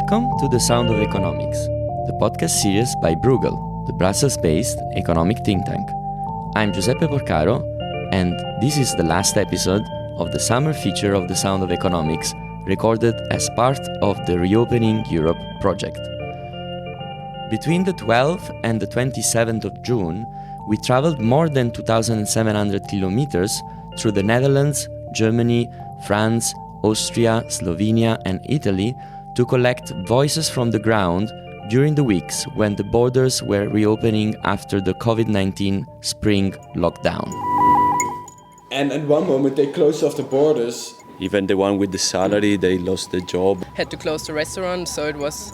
Welcome to The Sound of Economics, the podcast series by Bruegel, the Brussels-based economic think tank. I'm Giuseppe Porcaro, and this is the last episode of the summer feature of The Sound of Economics, recorded as part of the Reopening Europe project. Between the 12th and the 27th of June, we traveled more than 2,700 kilometers through the Netherlands, Germany, France, Austria, Slovenia and Italy to collect voices from the ground during the weeks when the borders were reopening after the COVID-19 spring lockdown. And at one moment they closed off the borders. Even the one with the salary, they lost their job. Had to close the restaurant, so it was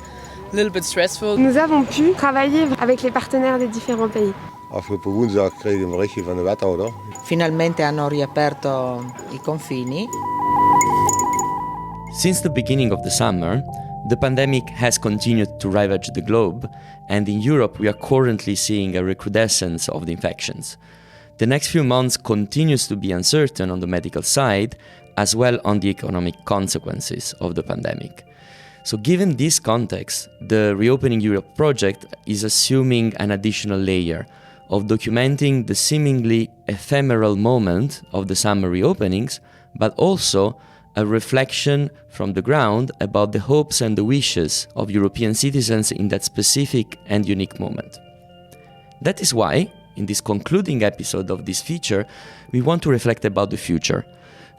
a little bit stressful. Nous avons pu travailler avec les partenaires des différents pays. Afgelopen woensdag kregen we een berichtje van de wethouder. Finalmente hanno riaperto I confini. Since the beginning of the summer, the pandemic has continued to ravage the globe, and in Europe we are currently seeing a recrudescence of the infections. The next few months continues to be uncertain on the medical side, as well on the economic consequences of the pandemic. So given this context, the Reopening Europe project is assuming an additional layer of documenting the seemingly ephemeral moment of the summer reopenings, but also a reflection from the ground about the hopes and the wishes of European citizens in that specific and unique moment. That is why, in this concluding episode of this feature, we want to reflect about the future,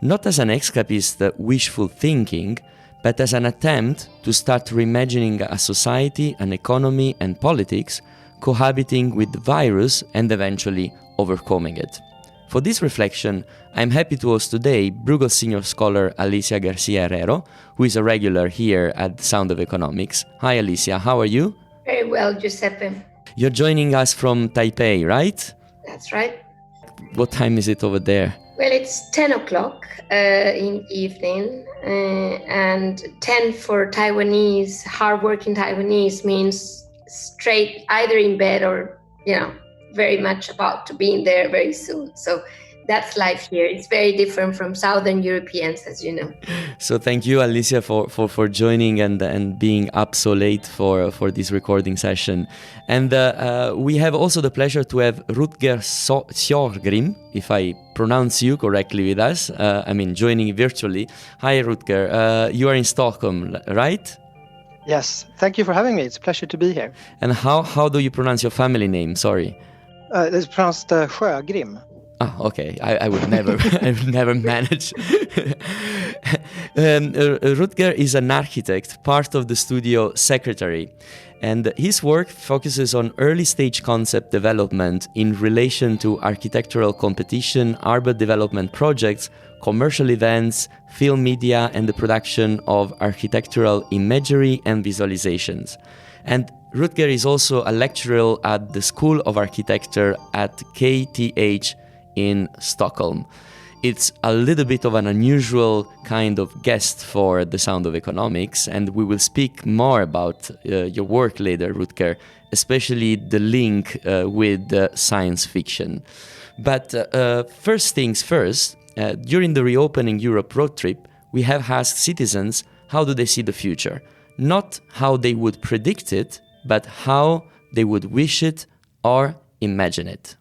not as an escapist wishful thinking, but as an attempt to start reimagining a society, an economy and politics cohabiting with the virus and eventually overcoming it. For this reflection, I'm happy to host today Bruegel senior scholar Alicia Garcia Herrero, who is a regular here at The Sound of Economics. Hi Alicia, how are you? Very well, Giuseppe. You're joining us from Taipei, right? That's right. What time is it over there? Well, it's 10 o'clock in the evening, and 10 for Taiwanese, hardworking Taiwanese means straight either in bed or, very much about to be in there very soon. So that's life here. It's very different from Southern Europeans, as you know. So thank you, Alicia, for joining and being up so late for this recording session. And we have also the pleasure to have Rutger Sjörgrim, if I pronounce you correctly, with us. Joining virtually. Hi, Rutger. You are in Stockholm, right? Yes. Thank you for having me. It's a pleasure to be here. And how do you pronounce your family name? Sorry. It's pronounced Sjögrim. Ah, okay. I would never, I would never manage. Rutger is an architect, part of the studio Secretary, and his work focuses on early-stage concept development in relation to architectural competition, urban development projects, commercial events, film media, and the production of architectural imagery and visualizations. And Rutger is also a lecturer at the School of Architecture at KTH in Stockholm. It's a little bit of an unusual kind of guest for The Sound of Economics, and we will speak more about your work later, Rutger, especially the link with science fiction. But first things first, during the Reopening Europe road trip, we have asked citizens how do they see the future. Not how they would predict it, but how they would wish it or imagine it.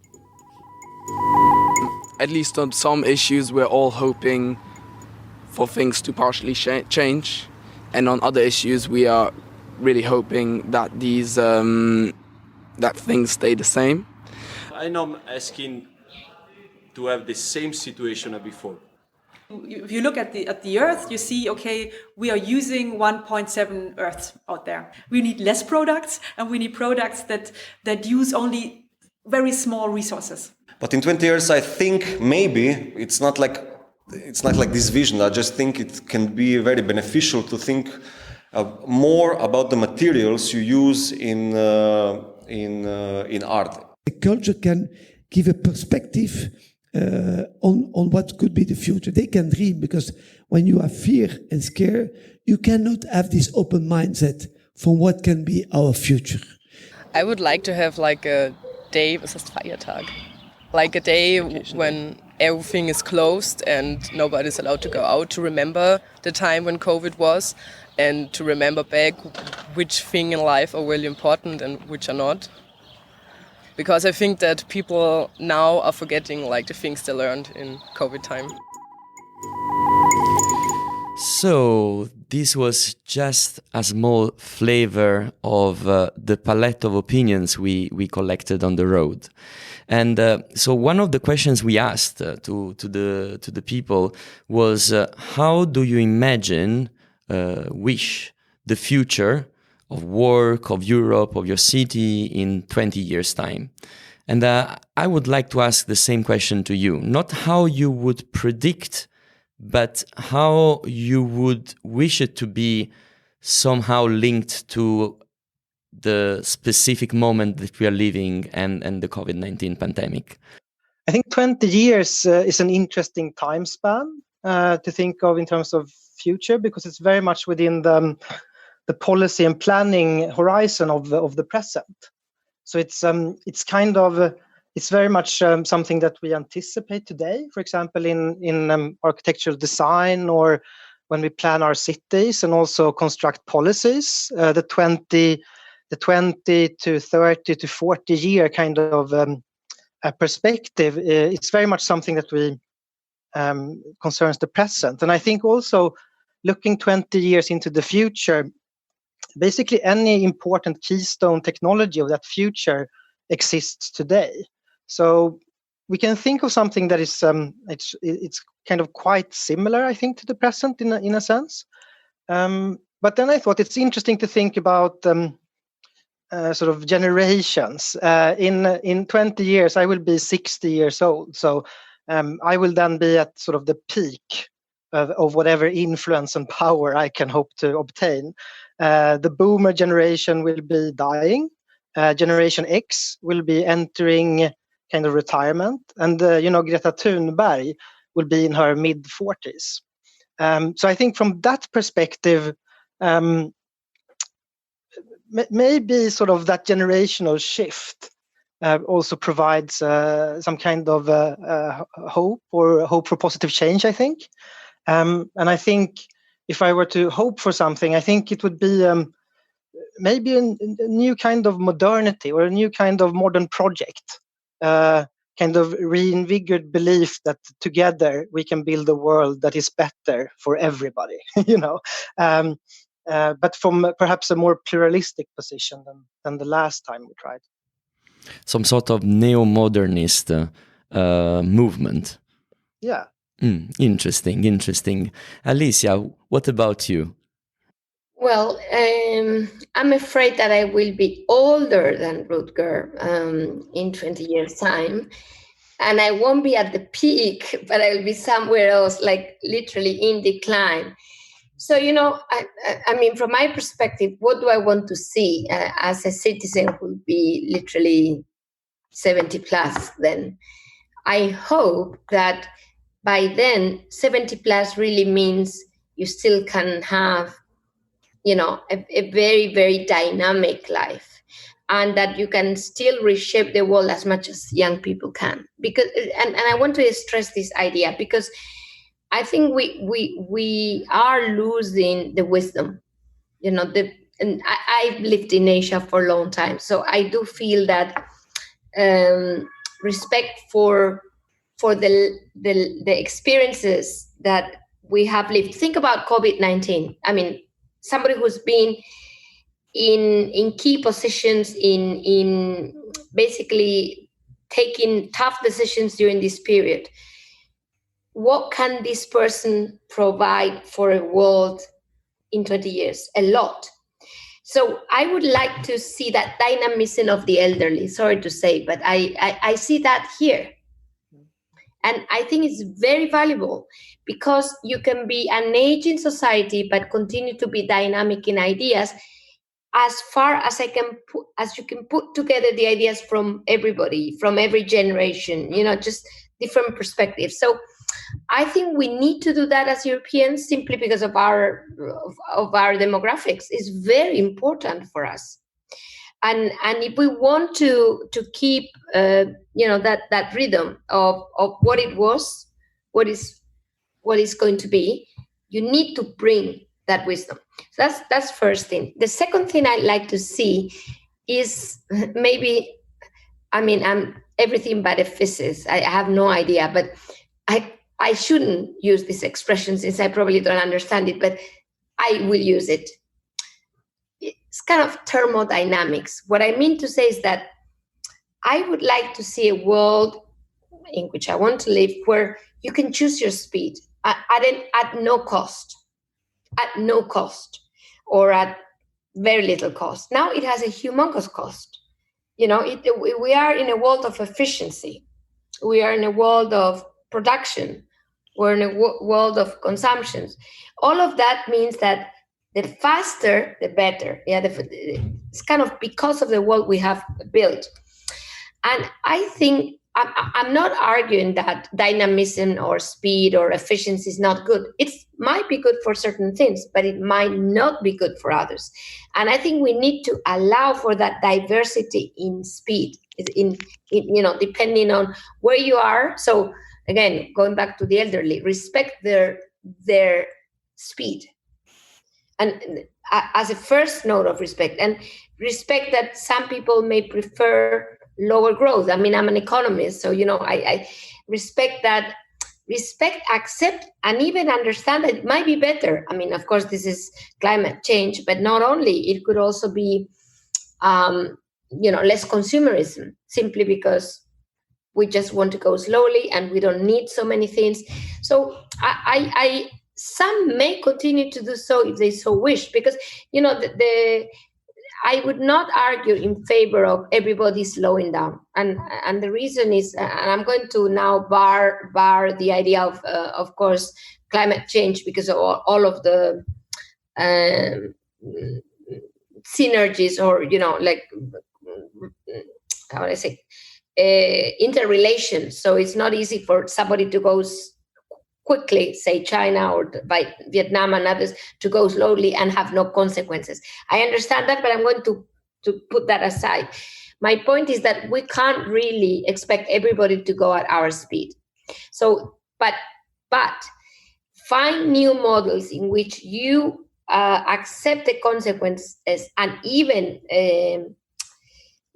At least on some issues, we're all hoping for things to partially change. And on other issues, we are really hoping that that things stay the same. I'm not asking to have the same situation as before. If you look at the Earth, you see, okay, we are using 1.7 Earth out there. We need less products, and we need products that use only very small resources. But in 20 years, I think maybe it's not like this vision. I just think it can be very beneficial to think more about the materials you use in art. The culture can give a perspective on what could be the future. They can dream, because when you have fear and scare, you cannot have this open mindset for what can be our future. I would like to have like a day, was heißt Feiertag? Like a day when everything is closed and nobody's allowed to go out, to remember the time when COVID was and to remember back which thing in life are really important and which are not. Because I think that people now are forgetting like the things they learned in COVID time. So this was just a small flavor of the palette of opinions we collected on the road. And so one of the questions we asked to the people was, how do you imagine, wish the future of work, of Europe, of your city in 20 years' time? And I would like to ask the same question to you. Not how you would predict, but how you would wish it to be somehow linked to the specific moment that we are living and the COVID-19 pandemic. I think 20 years is an interesting time span to think of in terms of future, because it's very much within the policy and planning horizon of the present. So it's kind of it's very much something that we anticipate today, for example, in architectural design or when we plan our cities and also construct policies. The 20 to 30 to 40 year kind of a perspective, it's very much something that we concerns the present. And I think also looking 20 years into the future, basically any important keystone technology of that future exists today. So we can think of something that is it's kind of quite similar, I think, to the present in a sense. But then I thought it's interesting to think about sort of generations. In 20 years, I will be 60 years old. So I will then be at sort of the peak of whatever influence and power I can hope to obtain. The boomer generation will be dying. Generation X will be entering kind of retirement. And, Greta Thunberg will be in her mid-40s. So I think from that perspective, maybe sort of that generational shift also provides some kind of hope or hope for positive change, I think. And I think if I were to hope for something, I think it would be maybe a new kind of modernity or a new kind of modern project, kind of reinvigorated belief that together we can build a world that is better for everybody, but from perhaps a more pluralistic position than the last time we tried. Some sort of neo-modernist movement. Yeah. Interesting. Alicia, what about you? Well, I'm afraid that I will be older than Rutger in 20 years' time. And I won't be at the peak, but I will be somewhere else, like literally in decline. So, I mean, from my perspective, what do I want to see as a citizen who will be literally 70 plus then? I hope that by then, 70 plus really means you still can have, a very, very dynamic life, and that you can still reshape the world as much as young people can. Because, and I want to stress this idea, because I think we are losing the wisdom, and I've lived in Asia for a long time, so I do feel that respect for the experiences that we have lived. Think about COVID-19. I mean, somebody who's been in key positions in basically taking tough decisions during this period. What can this person provide for a world in 20 years? A lot. So I would like to see that dynamism of the elderly. Sorry to say, but I see that here. And I think it's very valuable, because you can be an aging society but continue to be dynamic in ideas, as far as you can put together the ideas from everybody, from every generation, just different perspectives. So I think we need to do that as Europeans, simply because of our demographics. It's very important for us. and if we want to keep that rhythm of what it was, what is going to be, you need to bring that wisdom. So that's first thing. The second thing I'd like to see is maybe, I'm everything but a physicist. I have no idea, but I shouldn't use this expression since I probably don't understand it, but I will use it. It's kind of thermodynamics. What I mean to say is that I would like to see a world in which I want to live where you can choose your speed at no cost, or at very little cost. Now it has a humongous cost. We are in a world of efficiency. We are in a world of production. We're in a world of consumptions. All of that means that the faster, the better. Yeah, it's kind of because of the world we have built. And I think I'm not arguing that dynamism or speed or efficiency is not good. It might be good for certain things, but it might not be good for others. And I think we need to allow for that diversity in speed, depending on where you are. So again, going back to the elderly, respect their speed. And as a first note of respect, and respect that some people may prefer lower growth. I'm an economist, so I respect that. Respect, accept, and even understand that it might be better. Of course, this is climate change, but not only. It could also be, less consumerism, simply because we just want to go slowly and we don't need so many things. So some may continue to do so if they so wish, because I would not argue in favor of everybody slowing down, and the reason is, and I'm going to now bar the idea of course, climate change, because of all of the synergies, or how would I say, interrelations. So it's not easy for somebody to go quickly, say China or by Vietnam and others, to go slowly and have no consequences. I understand that, but I'm going to put that aside. My point is that we can't really expect everybody to go at our speed. So, but find new models in which you accept the consequences and even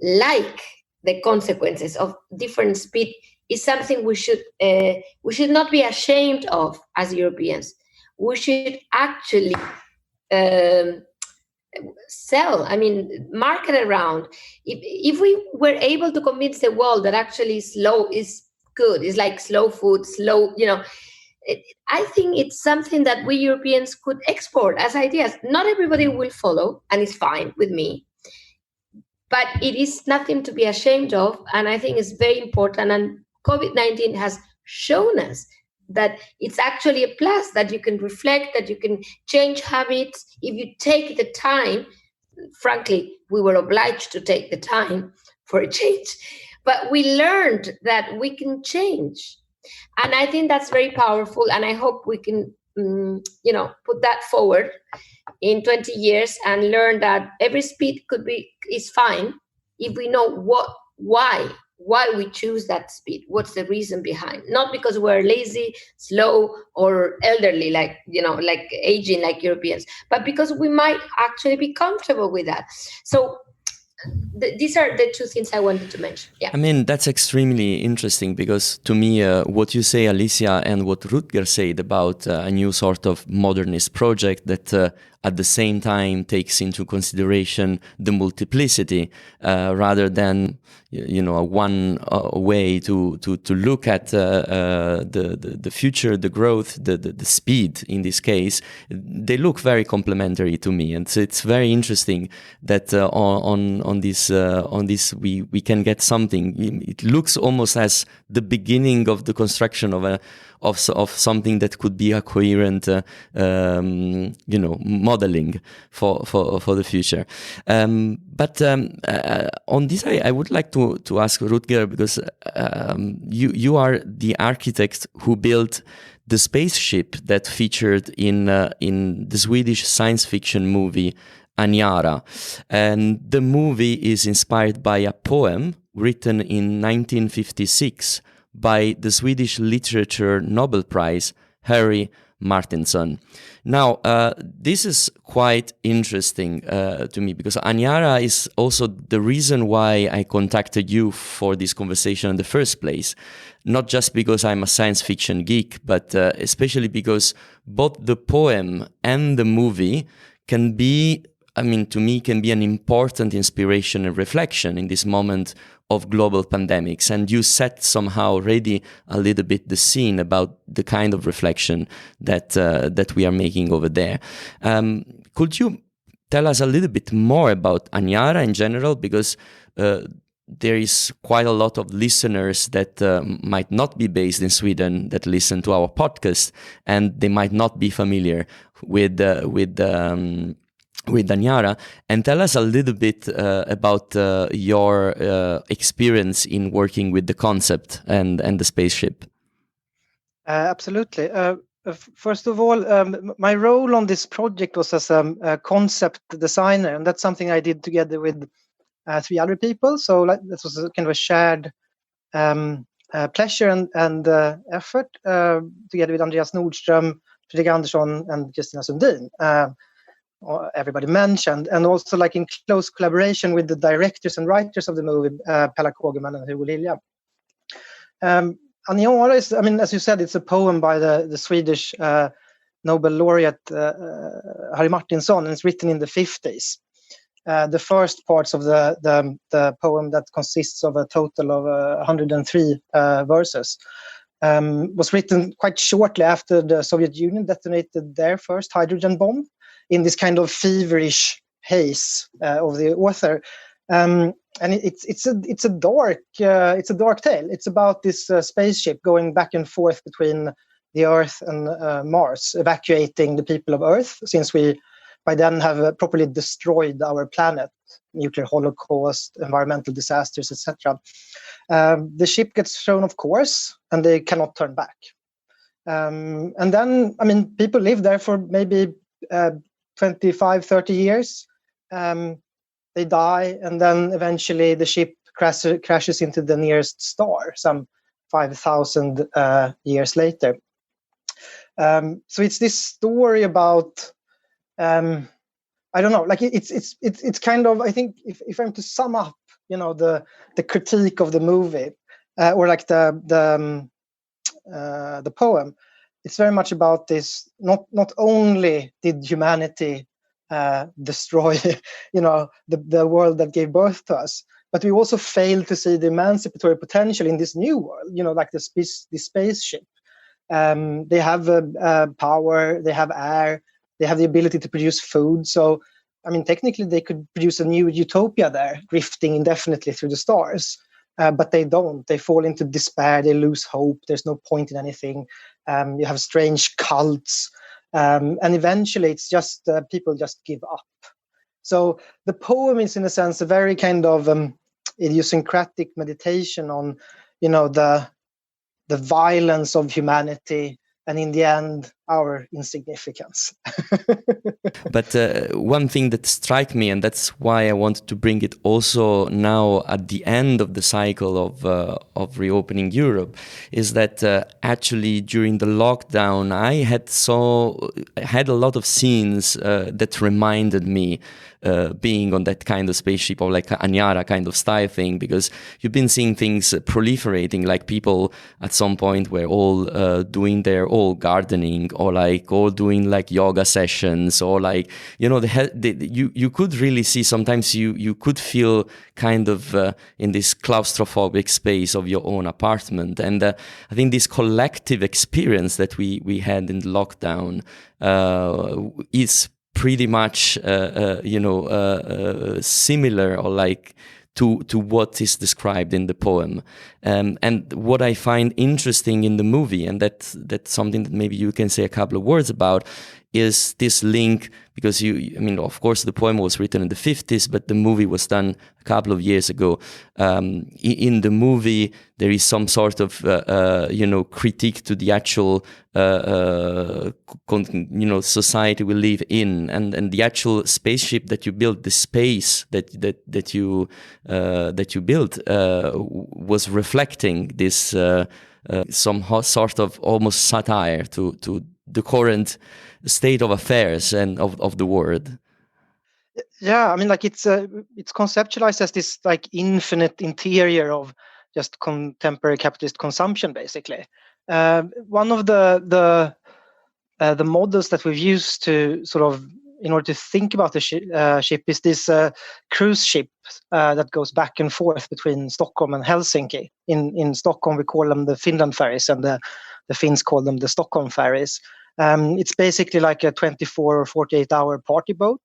like the consequences of different speed is something we should not be ashamed of as Europeans. We should actually sell, market around. If we were able to convince the world that actually slow is good, it's like slow food, I think it's something that we Europeans could export as ideas. Not everybody will follow, and it's fine with me. But it is nothing to be ashamed of, and I think it's very important. And COVID-19 has shown us that it's actually a plus, that you can reflect, that you can change habits if you take the time. Frankly, we were obliged to take the time for a change, but we learned that we can change. And I think that's very powerful, and I hope we can, put that forward in 20 years and learn that every speed is fine if we know why we choose that speed. What's the reason behind? Not because we're lazy, slow, or elderly, like aging like Europeans, but because we might actually be comfortable with that. So these are the two things I wanted to mention. Yeah. That's extremely interesting, because to me, what you say, Alicia, and what Rutger said about a new sort of modernist project that at the same time takes into consideration the multiplicity rather than a one way to look at the future, the growth, the speed in this case. They look very complementary to me, and so it's very interesting that on this we can get something. It looks almost as the beginning of the construction of something that could be a coherent modeling for the future. But on this, I would like to ask Rutger, because you are the architect who built the spaceship that featured in the Swedish science fiction movie Anyara. And the movie is inspired by a poem written in 1956 by the Swedish Literature Nobel Prize, Harry Martinson. Now, this is quite interesting to me, because Anyara is also the reason why I contacted you for this conversation in the first place. Not just because I'm a science fiction geek, but especially because both the poem and the movie can be, to me, can be an important inspiration and reflection in this moment of global pandemics. And you set somehow already a little bit the scene about the kind of reflection that we are making over there. Could you tell us a little bit more about Anyara in general? Because there is quite a lot of listeners that might not be based in Sweden that listen to our podcast, and they might not be familiar with Anyara. And tell us a little bit about your experience in working with the concept and the spaceship. Absolutely. First of all, my role on this project was as a concept designer, and that's something I did together with 3 other people. So this was a kind of a shared pleasure and effort together with Andreas Nordström, Fredrik Andersson, and Kristina Sundin. Everybody mentioned, and also like in close collaboration with the directors and writers of the movie, Pella Kågeman and Hugo Lilja. Anyara is, as you said, it's a poem by the Swedish Nobel laureate Harry Martinson, and it's written in the 50s. The first parts of the poem, that consists of a total of 103 verses, was written quite shortly after the Soviet Union detonated their first hydrogen bomb, in this kind of feverish haze of the author. And it's a dark tale. It's about this spaceship going back and forth between the Earth and Mars, evacuating the people of Earth, since we by then have properly destroyed our planet, nuclear holocaust, environmental disasters, etc. The ship gets thrown off course, and they cannot turn back. And then, people live there for maybe 25, 30 years. They die, and then eventually the ship crashes into the nearest star, some 5,000 years later. So it's this story about, I don't know, like it's kind of, I think if I'm to sum up, the critique of the movie, or like the poem, it's very much about this. Not only did humanity destroy, the world that gave birth to us, but we also failed to see the emancipatory potential in this new world. Like the spaceship. They have power. They have air. They have the ability to produce food. So, technically, they could produce a new utopia there, drifting indefinitely through the stars. But they don't. They fall into despair. They lose hope. There's no point in anything. You have strange cults. And eventually, it's just people just give up. So the poem is, in a sense, a very kind of idiosyncratic meditation on, the violence of humanity, and in the end, our insignificance. But one thing that struck me, and that's why I wanted to bring it also now at the end of the cycle of reopening Europe, is that actually during the lockdown, I had a lot of scenes that reminded me being on that kind of spaceship, or like Anyara kind of style thing, because you've been seeing things proliferating, like people at some point were all doing their all gardening, or like all doing like yoga sessions, or like, you could really see, sometimes you could feel kind of in this claustrophobic space of your own apartment. And I think this collective experience that we had in the lockdown is pretty much similar, or like to what is described in the poem. And what I find interesting in the movie, and that's something that maybe you can say a couple of words about, is this link because I mean, of course, the poem was written in the 50s, but the movie was done a couple of years ago. In the movie, there is some sort of critique to the actual society we live in, and the actual spaceship that you built, the space that you built was reflecting this some sort of almost satire to the current state of affairs and of the world. Yeah, I mean, like it's conceptualized as this like infinite interior of just contemporary capitalist consumption, basically. One of the models that we've used to sort of in order to think about the ship is this cruise ship that goes back and forth between Stockholm and Helsinki. In Stockholm, we call them the Finland ferries, and the Finns call them the Stockholm ferries. It's basically like a 24 or 48-hour party boat,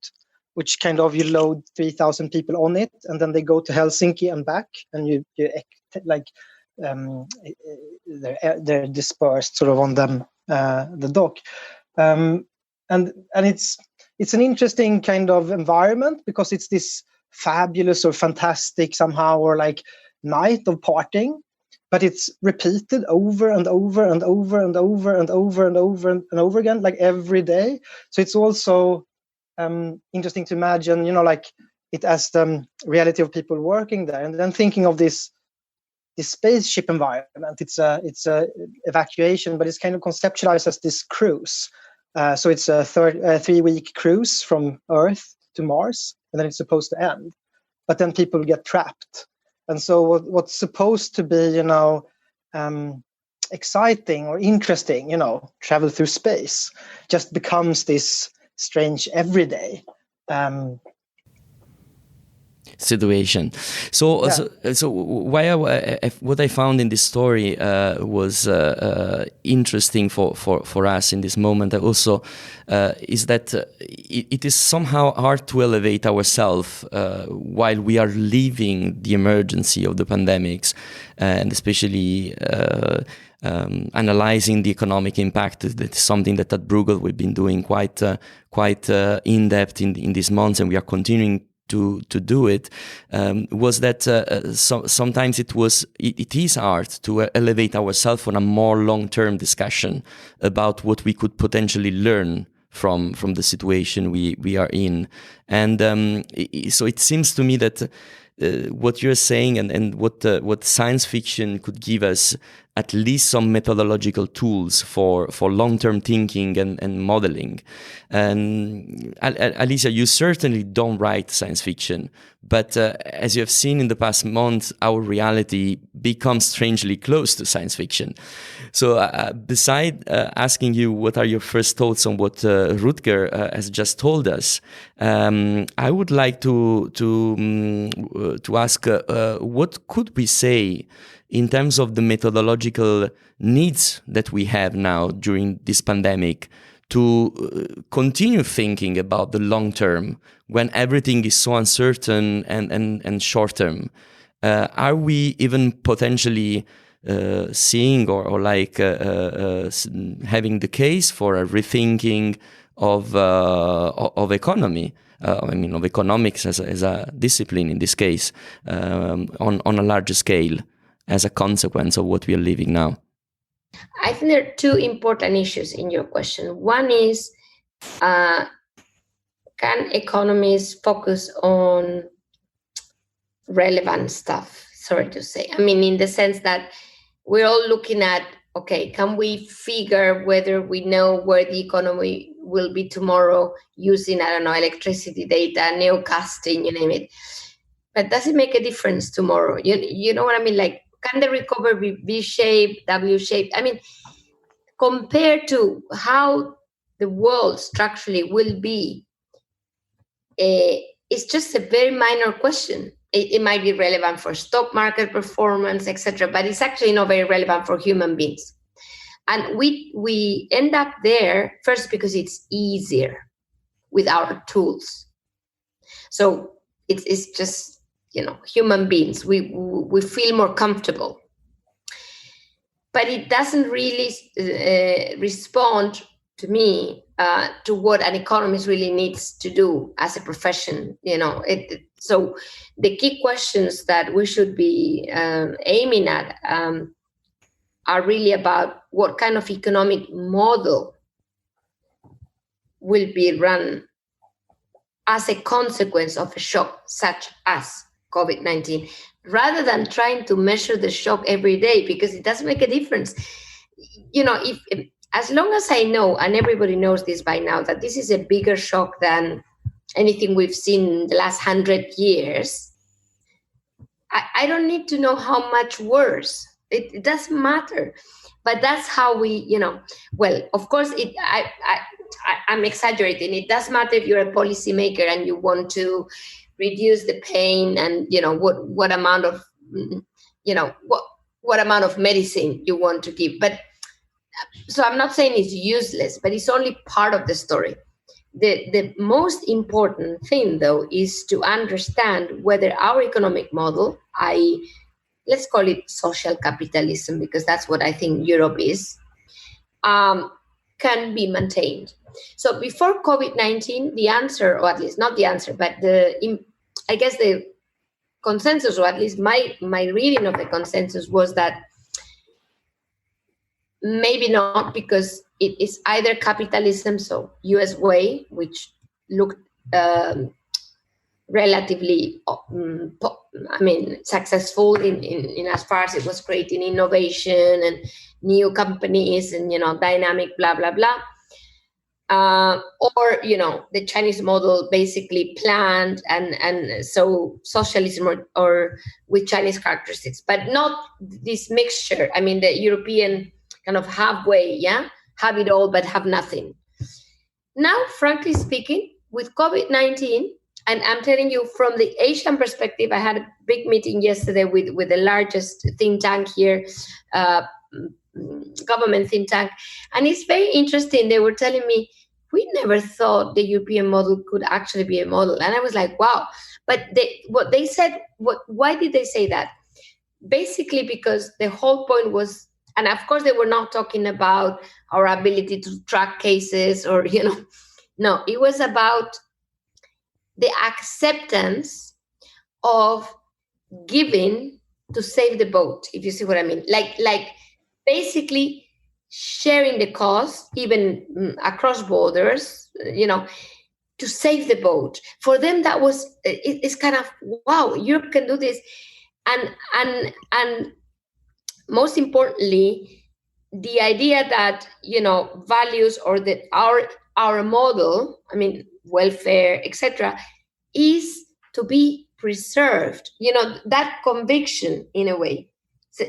which kind of you load 3,000 people on it, and then they go to Helsinki and back, and you like they're dispersed sort of on the dock, and it's an interesting kind of environment because it's this fabulous or fantastic somehow or like night of partying, but it's repeated over and over and over and over and over and over and over again, like every day. So it's also interesting to imagine, like it as the reality of people working there, and then thinking of this spaceship environment. It's a evacuation, but it's kind of conceptualized as this cruise. So it's a 3-week cruise from Earth to Mars, and then it's supposed to end. But then people get trapped. And so what's supposed to be, exciting or interesting, travel through space, just becomes this strange everyday situation. So what I found in this story was interesting for us in this moment also is that it is somehow hard to elevate ourselves while we are living the emergency of the pandemics, and especially analyzing the economic impact. That's something that at Bruegel we've been doing quite in depth in these months, and we are continuing to do it. Was that sometimes it is hard to elevate ourselves on a more long-term discussion about what we could potentially learn from the situation we are in, and so it seems to me that what you're saying and what science fiction could give us at least some methodological tools for long-term thinking and modeling. And Alicia, you certainly don't write science fiction, but as you have seen in the past months, our reality becomes strangely close to science fiction. So beside asking you what are your first thoughts on what Rutger has just told us, I would like to ask what could we say in terms of the methodological needs that we have now during this pandemic to continue thinking about the long term when everything is so uncertain and short term. Are we even potentially seeing or like having the case for a rethinking of economy? Of economics as a discipline in this case, on a larger scale, as a consequence of what we are living now? I think there are two important issues in your question. One is, can economies focus on relevant stuff, sorry to say? I mean, in the sense that we're all looking at, okay, can we figure whether we know where the economy will be tomorrow using, I don't know, electricity data, neocasting, you name it. But does it make a difference tomorrow? You know what I mean? Like, can the recovery be V-shaped, W-shaped? I mean, compared to how the world structurally will be, it's just a very minor question. It might be relevant for stock market performance, etc., but it's actually not very relevant for human beings. And we end up there first because it's easier with our tools. So it's just, human beings, we feel more comfortable. But it doesn't really respond to me to what an economist really needs to do as a profession. So the key questions that we should be aiming at are really about what kind of economic model will be run as a consequence of a shock such as COVID-19, rather than trying to measure the shock every day, because it doesn't make a difference. If as long as I know, and everybody knows this by now, that this is a bigger shock than anything we've seen in the last 100 years, I don't need to know how much worse. It doesn't matter. But that's how we, well, of course, I'm exaggerating. It does matter if you're a policymaker and you want to reduce the pain and, what amount of, what amount of medicine you want to give. But so I'm not saying it's useless, but it's only part of the story. The most important thing, though, is to understand whether our economic model, i.e., let's call it social capitalism, because that's what I think Europe is, can be maintained. So before COVID-19, the answer, or at least not the answer, but I guess the consensus, or at least my reading of the consensus, was that maybe not, because it is either capitalism, so US way, which looked relatively, successful in as far as it was creating innovation and new companies and, dynamic, blah, blah, blah. Or, the Chinese model basically planned and so socialism or with Chinese characteristics, but not this mixture. The European kind of halfway, have it all but have nothing. Now, frankly speaking, with COVID-19, and I'm telling you from the Asian perspective, I had a big meeting yesterday with the largest think tank here, government think tank, and it's very interesting. They were telling me, we never thought the European model could actually be a model. And I was like, wow. But why did they say that? Basically, because the whole point was, and of course, they were not talking about our ability to track cases or, no, it was about the acceptance of giving to save the boat, if you see what I mean. Like basically sharing the cost, even across borders, to save the boat. For them, that was, it's kind of, wow, Europe can do this. And most importantly, the idea that, values or that our model, welfare, etc., is to be preserved, that conviction in a way.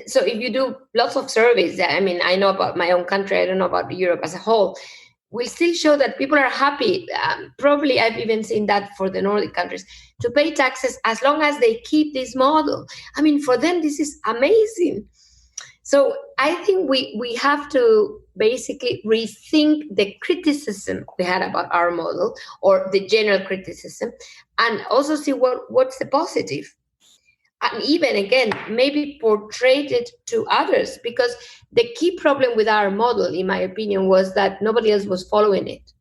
So if you do lots of surveys, I know about my own country, I don't know about Europe as a whole, will still show that people are happy. Probably I've even seen that for the Nordic countries, to pay taxes as long as they keep this model. For them, this is amazing. So I think we have to basically rethink the criticism we had about our model, or the general criticism, and also see what's the positive. And even again, maybe portray it to others, because the key problem with our model, in my opinion, was that nobody else was following it.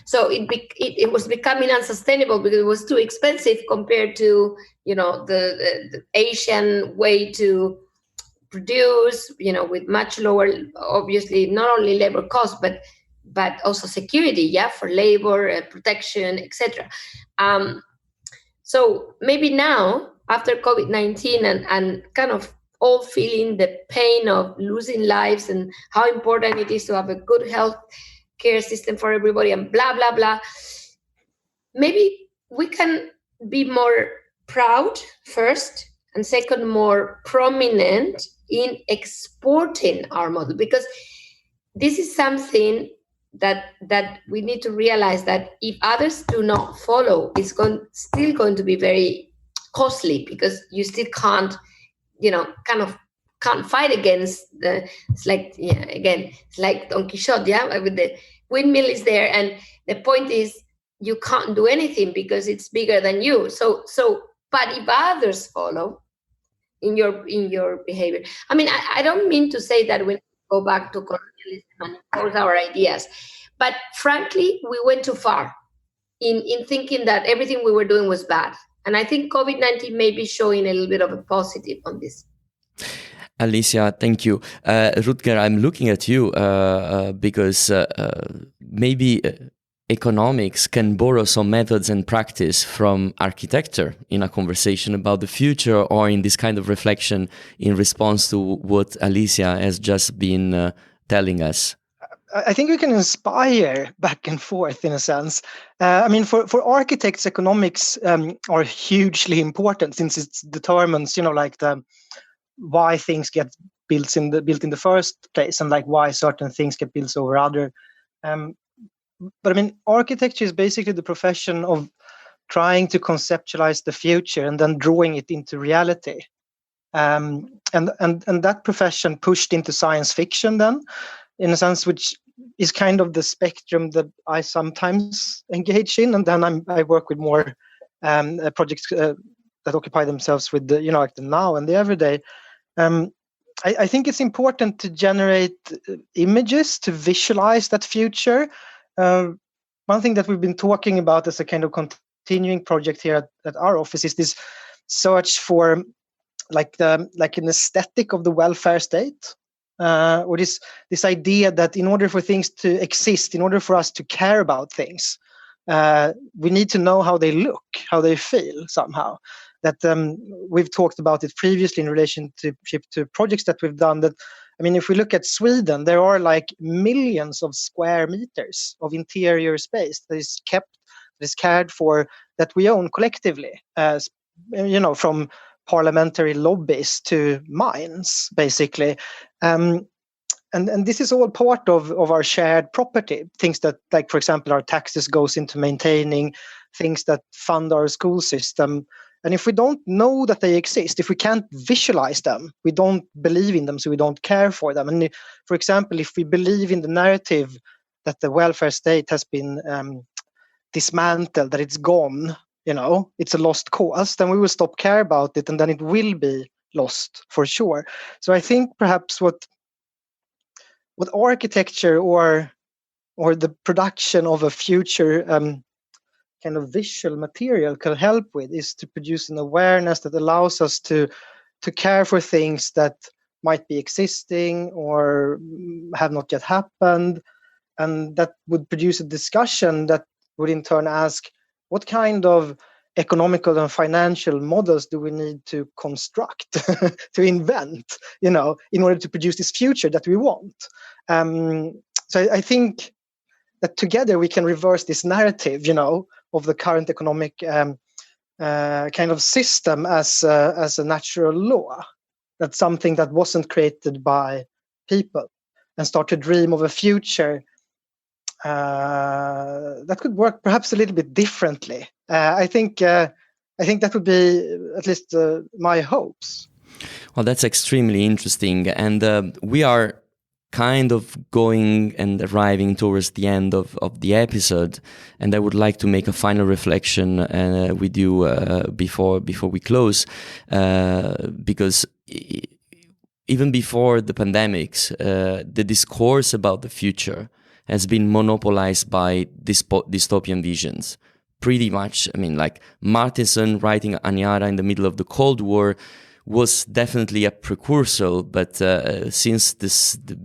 So it was becoming unsustainable because it was too expensive compared to, the Asian way to produce, with much lower, obviously, not only labor costs, but also security, for labor, protection, etc. So maybe now, after COVID-19 and kind of all feeling the pain of losing lives and how important it is to have a good health care system for everybody and blah, blah, blah, maybe we can be more proud first, and second, more prominent in exporting our model, because this is something that we need to realize, that if others do not follow, it's still going to be very costly, because you still can't, can't fight against it's like, again, it's like Don Quixote, with the windmill is there, and the point is you can't do anything because it's bigger than you. So, but if others follow in your behavior, I don't mean to say that we go back to colonialism and impose our ideas. But frankly, we went too far in thinking that everything we were doing was bad. And I think COVID-19 may be showing a little bit of a positive on this. Alicia, thank you. Rutger, I'm looking at you because maybe economics can borrow some methods and practice from architecture in a conversation about the future, or in this kind of reflection in response to what Alicia has just been telling us. I think we can inspire back and forth in a sense. I mean, for architects, economics are hugely important, since it determines, like why things get built in the first place, and like why certain things get built over other. But I mean, architecture is basically the profession of trying to conceptualize the future and then drawing it into reality. And that profession pushed into science fiction then, in a sense, which is kind of the spectrum that I sometimes engage in. And then I work with more projects that occupy themselves with the, like the now and the everyday. I think it's important to generate images to visualize that future. One thing that we've been talking about as a kind of continuing project here at our office is this search for like an aesthetic of the welfare state, or this idea that in order for things to exist, in order for us to care about things, we need to know how they look, how they feel somehow. That we've talked about it previously in relationship to projects that we've done. That, I mean, if we look at Sweden, there are like millions of square meters of interior space that is kept, that is cared for, that we own collectively, from parliamentary lobbies to mines, basically. And this is all part of our shared property, things that, like, for example, our taxes goes into maintaining, things that fund our school system. And if we don't know that they exist, if we can't visualize them, we don't believe in them, so we don't care for them. And for example, if we believe in the narrative that the welfare state has been dismantled, that it's gone, it's a lost cause, then we will stop care about it, and then it will be lost for sure. So I think perhaps what architecture or the production of a future kind of visual material can help with is to produce an awareness that allows us to care for things that might be existing or have not yet happened, and that would produce a discussion that would in turn ask, what kind of economical and financial models do we need to construct, to invent, in order to produce this future that we want? So I think that together we can reverse this narrative, of the current economic kind of system as a natural law. That's something that wasn't created by people, and start to dream of a future that could work perhaps a little bit differently. I think that would be at least my hopes. Well, that's extremely interesting, and we are kind of going and arriving towards the end of the episode, and I would like to make a final reflection with you before we close, because even before the pandemics, the discourse about the future has been monopolized by dystopian visions. Pretty much, I mean, like Martinson writing Anyara in the middle of the Cold War was definitely a precursor, but since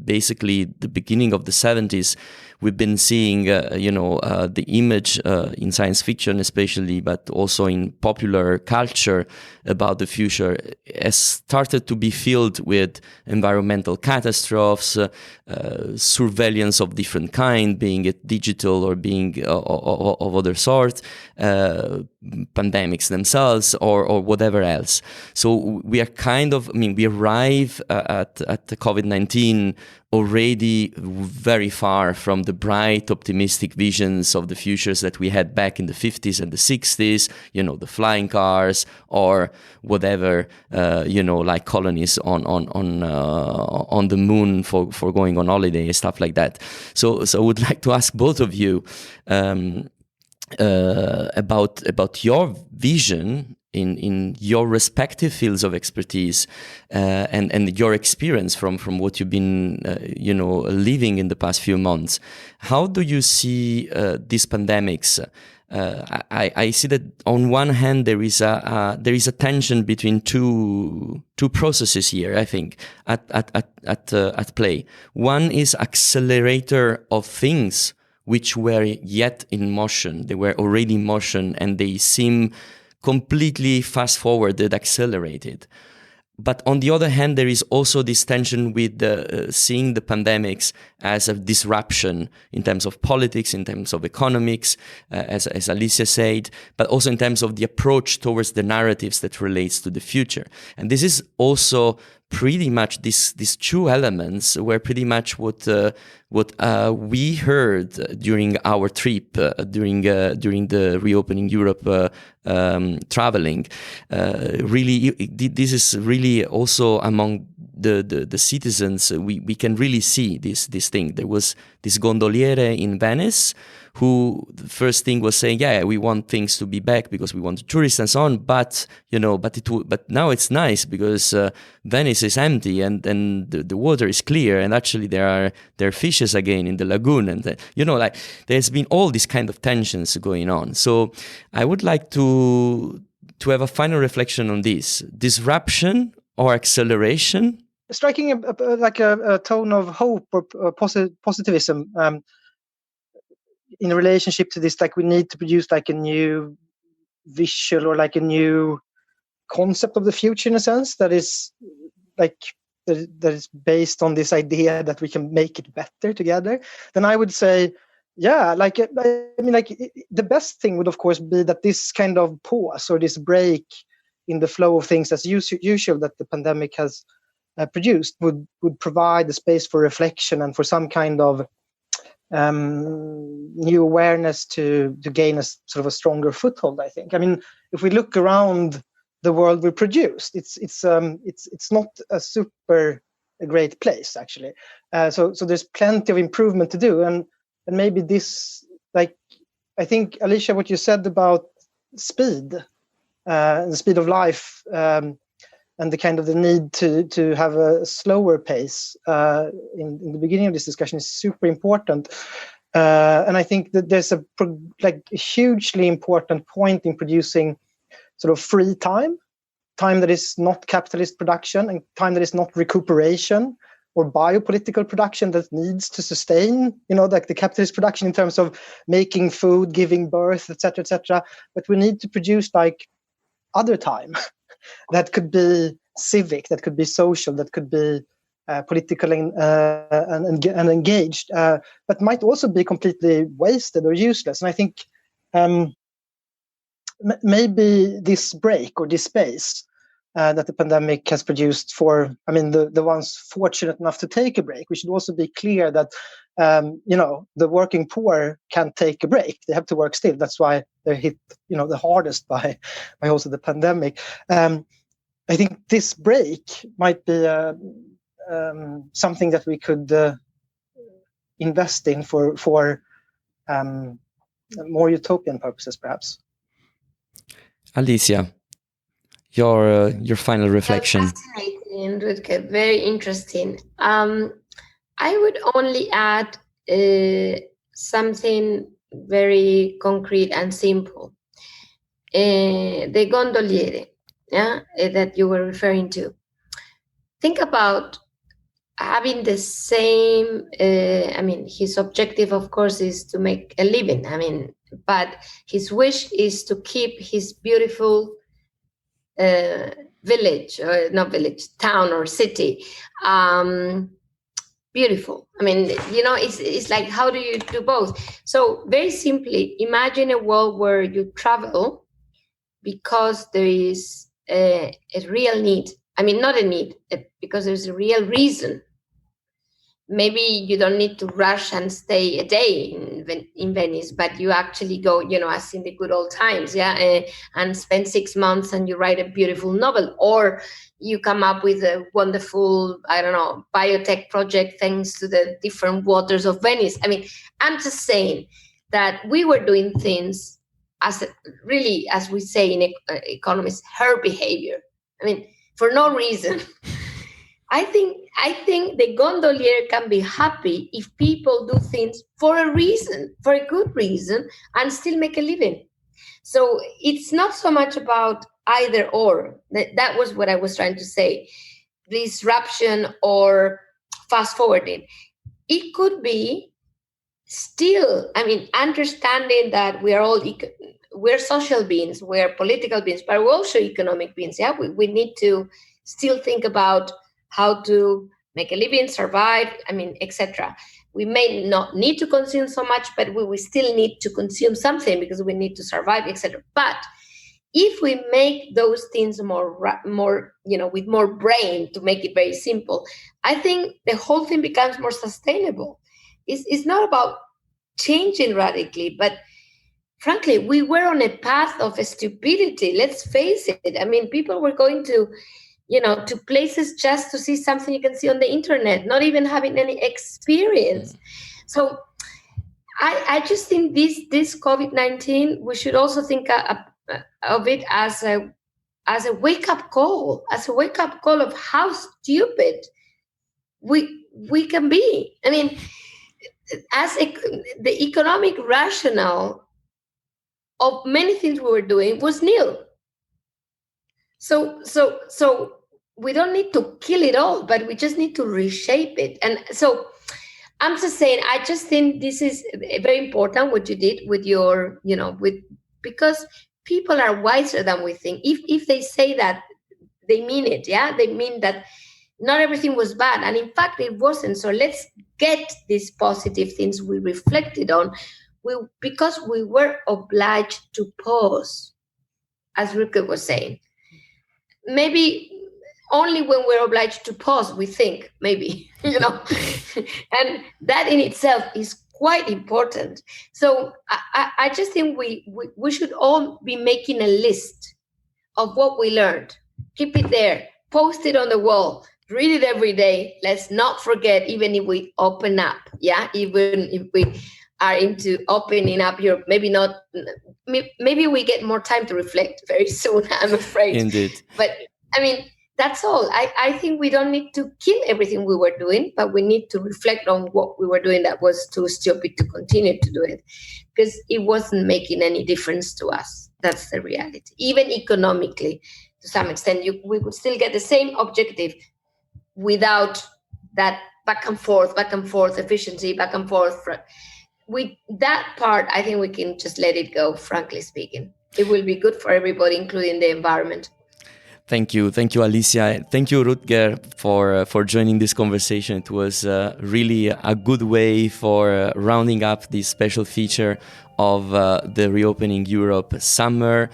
basically the beginning of the 70s, we've been seeing, the image in science fiction especially, but also in popular culture about the future has started to be filled with environmental catastrophes, surveillance of different kind, being it digital or being of other sort, pandemics themselves or whatever else. So we are we arrive at the COVID-19 already very far from the bright, optimistic visions of the futures that we had back in the 50s and the 60s, the flying cars or whatever, like colonies on the moon for going on holiday and stuff like that. So I would like to ask both of you about your vision in your respective fields of expertise and your experience from what you've been living in the past few months. How do you see these pandemics? I see that on one hand there is a tension between two processes here, I think, at play. One is accelerator of things which were yet in motion. They were already in motion and they seem completely fast forwarded, accelerated. But on the other hand, there is also this tension with seeing the pandemics as a disruption in terms of politics, in terms of economics, as Alicia said, but also in terms of the approach towards the narratives that relates to the future. And this is also pretty much these two elements were pretty much what we heard during our trip during the Reopening Europe traveling. Really, this is really also among the citizens. We can really see this thing. There was this gondoliere in Venice who the first thing was saying, yeah, we want things to be back because we want tourists and so on. But but now it's nice because Venice is empty and the water is clear and actually there are fishes again in the lagoon and there's been all these kind of tensions going on. So I would like to have a final reflection on this disruption or acceleration. Striking a tone of hope or positivism. In relationship to this, like we need to produce like a new visual or like a new concept of the future in a sense that is like that is based on this idea that we can make it better together. Then I would say, yeah, the best thing would of course be that this kind of pause or this break in the flow of things as usual that the pandemic has produced would provide the space for reflection and for some kind of new awareness to gain a sort of a stronger foothold. I think. I mean, if we look around the world we produced, it's not a super great place actually. So there's plenty of improvement to do, and maybe this, like, I think Alicia, what you said about speed, the speed of life. And the kind of the need to have a slower pace in the beginning of this discussion is super important. And I think that there's a hugely important point in producing sort of free time that is not capitalist production and time that is not recuperation or biopolitical production that needs to sustain, like the capitalist production in terms of making food, giving birth, etc. But we need to produce like other time. That could be civic, that could be social, that could be political and engaged, but might also be completely wasted or useless. And I think maybe this break or this space that the pandemic has produced for, the ones fortunate enough to take a break, we should also be clear that, the working poor can't take a break. They have to work still. That's why they're hit, the hardest by also the pandemic. I think this break might be something that we could invest in for more utopian purposes, perhaps. Alicia, your final reflection. Fascinating, Rutger. Very interesting. I would only add something very concrete and simple. The gondoliere, that you were referring to. Think about having the same, his objective, of course, is to make a living. But his wish is to keep his beautiful town or city beautiful. It's like, how do you do both? So very simply, imagine a world where you travel because there is a real need. Not a need, because there's a real reason. Maybe you don't need to rush and stay a day in Venice, but you actually go, as in the good old times, and spend 6 months and you write a beautiful novel, or you come up with a wonderful, biotech project thanks to the different waters of Venice. I'm just saying that we were doing things really, as we say in economists, her behavior. I mean, for no reason. I think the gondolier can be happy if people do things for a reason, for a good reason, and still make a living. So it's not so much about either or. That was what I was trying to say. Disruption or fast forwarding. It could be still, I mean, understanding that we're social beings, we're political beings, but we're also economic beings. Yeah, we need to still think about how to make a living, survive, I mean, etc. We may not need to consume so much, but we still need to consume something because we need to survive, etc. But if we make those things more, with more brain, to make it very simple, I think the whole thing becomes more sustainable. It's not about changing radically, but frankly, we were on a path of stupidity. Let's face it. I mean, people were going to places just to see something you can see on the internet, not even having any experience. So I just think this COVID-19, we should also think of it as a wake-up call, of how stupid we can be. I mean, the economic rationale of many things we were doing was nil. So we don't need to kill it all, but we just need to reshape it. And so I'm just saying, I just think this is very important what you did with your, because people are wiser than we think. If they say that, they mean it. Yeah, they mean that not everything was bad, and in fact it wasn't. So let's get these positive things we reflected on, because we were obliged to pause, as Rutger was saying. Maybe only when we're obliged to pause we think, maybe, and that in itself is quite important. So I just think we should all be making a list of what we learned. Keep it there, post it on the wall, read it every day. Let's not forget, even if we open up, even if we are into opening up Europe, maybe we get more time to reflect very soon, I'm afraid. Indeed. But I mean, that's all. I think we don't need to kill everything we were doing, but we need to reflect on what we were doing that was too stupid to continue to do it, because it wasn't making any difference to us. That's the reality. Even economically, to some extent, we would still get the same objective without that back and forth efficiency, back and forth. With that part, I think we can just let it go, frankly speaking. It will be good for everybody, including the environment. Thank you, Alicia. Thank you, Rutger, for joining this conversation. It was really a good way for rounding up this special feature of the Reopening Europe Summer,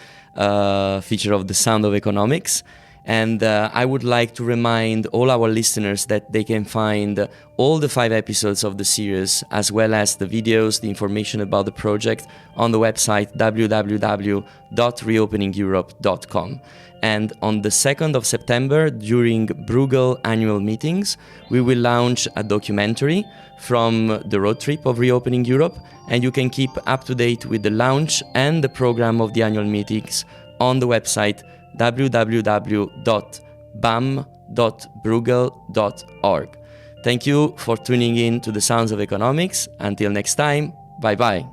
feature of The Sound of Economics. And I would like to remind all our listeners that they can find all the 5 episodes of the series, as well as the videos, the information about the project, on the website www.reopeningeurope.com. And on the 2nd of September, during Bruegel annual meetings, we will launch a documentary from the road trip of Reopening Europe, and you can keep up to date with the launch and the program of the annual meetings on the website www.bam.bruegel.org. Thank you for tuning in to The Sounds of Economics. Until next time, bye-bye.